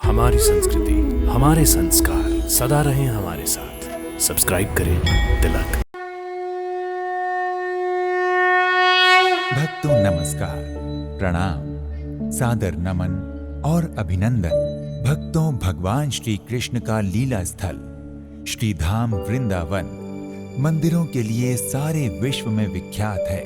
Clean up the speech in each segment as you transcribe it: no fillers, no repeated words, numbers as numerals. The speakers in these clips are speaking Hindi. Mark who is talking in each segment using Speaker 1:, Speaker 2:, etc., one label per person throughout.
Speaker 1: हमारी संस्कृति, हमारे संस्कार सदा रहें हमारे साथ। सब्सक्राइब करें तिलक।
Speaker 2: भक्तों नमस्कार, प्रणाम, सादर नमन और अभिनंदन। भक्तों, भगवान श्री कृष्ण का लीला स्थल श्री धाम वृंदावन मंदिरों के लिए सारे विश्व में विख्यात है।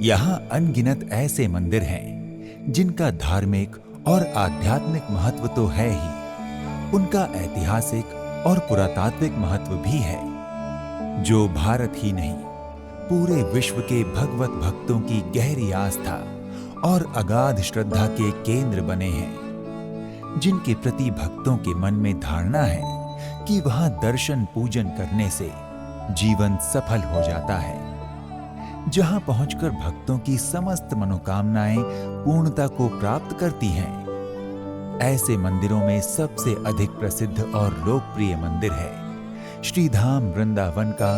Speaker 2: यहाँ अनगिनत ऐसे मंदिर हैं जिनका धार्मिक और आध्यात्मिक महत्व तो है ही, उनका ऐतिहासिक और पुरातात्विक महत्व भी है, जो भारत ही नहीं पूरे विश्व के भगवत भक्तों की गहरी आस्था और अगाध श्रद्धा के केंद्र बने हैं, जिनके प्रति भक्तों के मन में धारणा है कि वहां दर्शन पूजन करने से जीवन सफल हो जाता है, जहां पहुंचकर भक्तों की समस्त मनोकामनाएं पूर्णता को प्राप्त करती हैं। ऐसे मंदिरों में सबसे अधिक प्रसिद्ध और लोकप्रिय मंदिर है श्री धाम वृंदावन का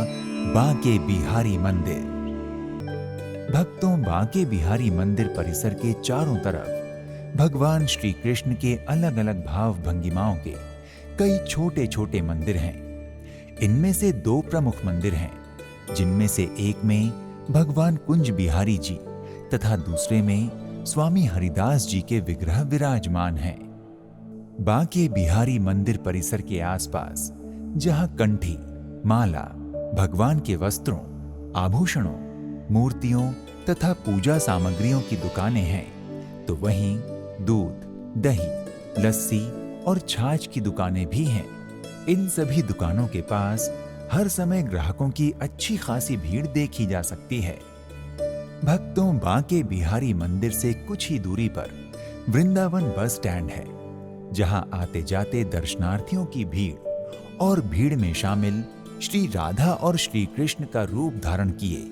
Speaker 2: बांके बिहारी मंदिर। भक्तों, बांके बिहारी मंदिर परिसर के चारों तरफ भगवान श्री कृष्ण के अलग अलग भाव भंगिमाओं के कई छोटे छोटे मंदिर हैं। इनमें से 2 प्रमुख मंदिर हैं, जिनमें से एक में भगवान कुंज बिहारी जी तथा दूसरे में स्वामी हरिदास जी के विग्रह विराजमान हैं। बांके बिहारी मंदिर परिसर के आसपास जहां कंठी, माला, भगवान के वस्त्रों, आभूषणों, मूर्तियों तथा पूजा सामग्रियों की दुकानें हैं, तो वहीं दूध, दही, लस्सी और छाछ की दुकानें भी हैं। इन सभी दुकानों के पास हर समय ग्राहकों की अच्छी खासी भीड़ देखी जा सकती है। भक्तों, बांके बिहारी मंदिर से कुछ ही दूरी पर वृंदावन बस स्टैंड है, जहां आते जाते दर्शनार्थियों की भीड़ और भीड़ में शामिल श्री राधा और श्री कृष्ण का रूप धारण किए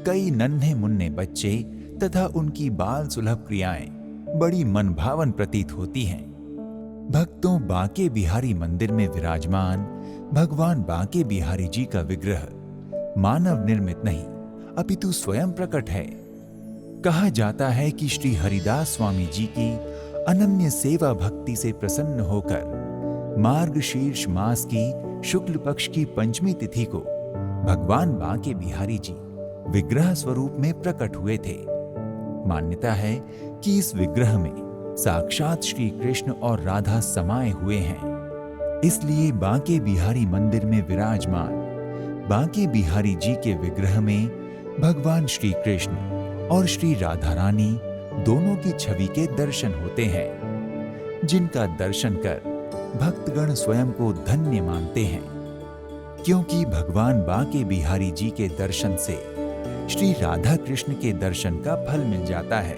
Speaker 2: कई नन्हे मुन्ने बच्चे तथा उनकी बाल सुलभ क्रियाएं बड़ी मनभावन प्रतीत होती हैं। भक्तों, बांके बिहारी मंदिर में विराजमान भगवान बांके बिहारी जी का विग्रह मानव निर्मित नहीं अपितु स्वयं प्रकट है। कहा जाता है कि श्री हरिदास स्वामी जी की अनन्य सेवा भक्ति से प्रसन्न होकर मार्गशीर्ष मास की शुक्ल पक्ष की पंचमी तिथि को भगवान बांके बिहारी जी विग्रह स्वरूप में प्रकट हुए थे। मान्यता है कि इस विग्रह में साक्षात श्री कृष्ण और राधा समाये हुए हैं। इसलिए बांके बिहारी मंदिर में विराजमान बांके बिहारी जी के विग्रह में भगवान श्री कृष्ण और श्री राधा रानी दोनों की छवि के दर्शन होते हैं, जिनका दर्शन कर भक्तगण स्वयं को धन्य मानते हैं, क्योंकि भगवान बांके बिहारी जी के दर्शन से श्री राधा कृष्ण के दर्शन का फल मिल जाता है।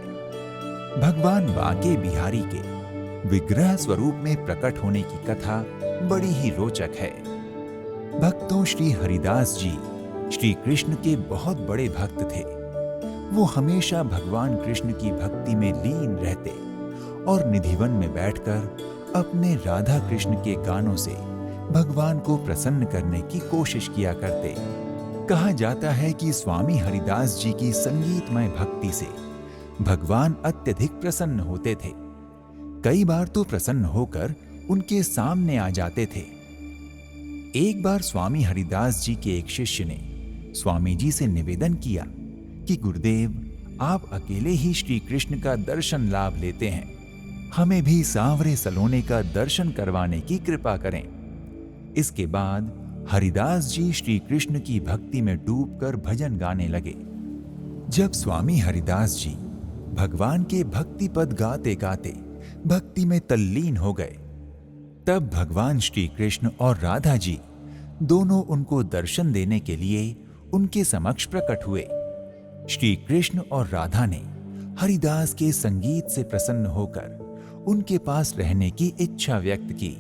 Speaker 2: भगवान बांके बिहारी के विग्रह स्वरूप में प्रकट होने की कथा बड़ी ही रोचक है। भक्तों, श्री हरिदास जी श्री कृष्ण के बहुत बड़े भक्त थे। वो हमेशा भगवान कृष्ण की भक्ति में लीन रहते और निधिवन में बैठकर अपने राधा कृष्ण के गानों से भगवान को प्रसन्न करने की कोशिश किया करते। कहा जाता है कि स्वामी हरिदास जी की संगीतमय भक्ति से भगवान अत्यधिक प्रसन्न होते थे। कई बार तो प्रसन्न होकर उनके सामने आ जाते थे। एक बार स्वामी हरिदास जी के एक शिष्य ने स्वामी जी से निवेदन किया कि गुरुदेव, आप अकेले ही श्री कृष्ण का दर्शन लाभ लेते हैं, हमें भी सांवरे सलोने का दर्शन करवाने की कृपा करें। इसके बाद हरिदास जी श्री कृष्ण की भक्ति में डूबकर भजन गाने लगे। जब स्वामी हरिदास जी भगवान के भक्ति पद गाते गाते भक्ति में तल्लीन हो गए, तब भगवान श्री कृष्ण और राधा जी दोनों उनको दर्शन देने के लिए उनके समक्ष प्रकट हुए। श्री कृष्ण और राधा ने हरिदास के संगीत से प्रसन्न होकर उनके पास रहने की इच्छा व्यक्त की।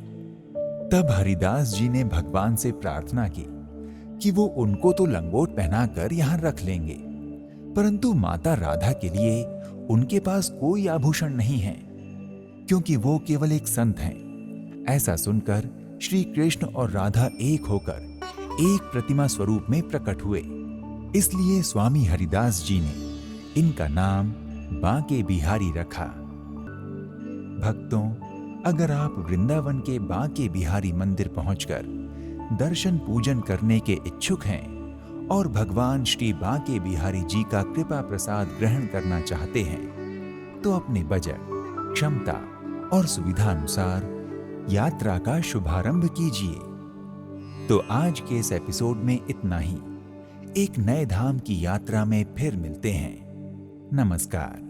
Speaker 2: तब हरिदास जी ने भगवान से प्रार्थना की कि वो उनको तो लंगोट पहनाकर यहां रख लेंगे, परंतु माता राधा के लिए उनके पास कोई आभूषण नहीं है, क्योंकि वो केवल एक संत हैं। ऐसा सुनकर श्री कृष्ण और राधा एक होकर एक प्रतिमा स्वरूप में प्रकट हुए। इसलिए स्वामी हरिदास जी ने इनका नाम बांके बिहारी रखा। भक्तों, अगर आप वृंदावन के बांके बिहारी मंदिर पहुंचकर दर्शन पूजन करने के इच्छुक हैं और भगवान श्री बांके बिहारी जी का कृपा प्रसाद ग्रहण करना चाहते हैं, तो अपने बजट, क्षमता और सुविधा अनुसार यात्रा का शुभारंभ कीजिए। तो आज के इस एपिसोड में इतना ही। एक नए धाम की यात्रा में फिर मिलते हैं। नमस्कार,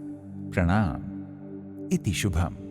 Speaker 2: प्रणाम, इति शुभम।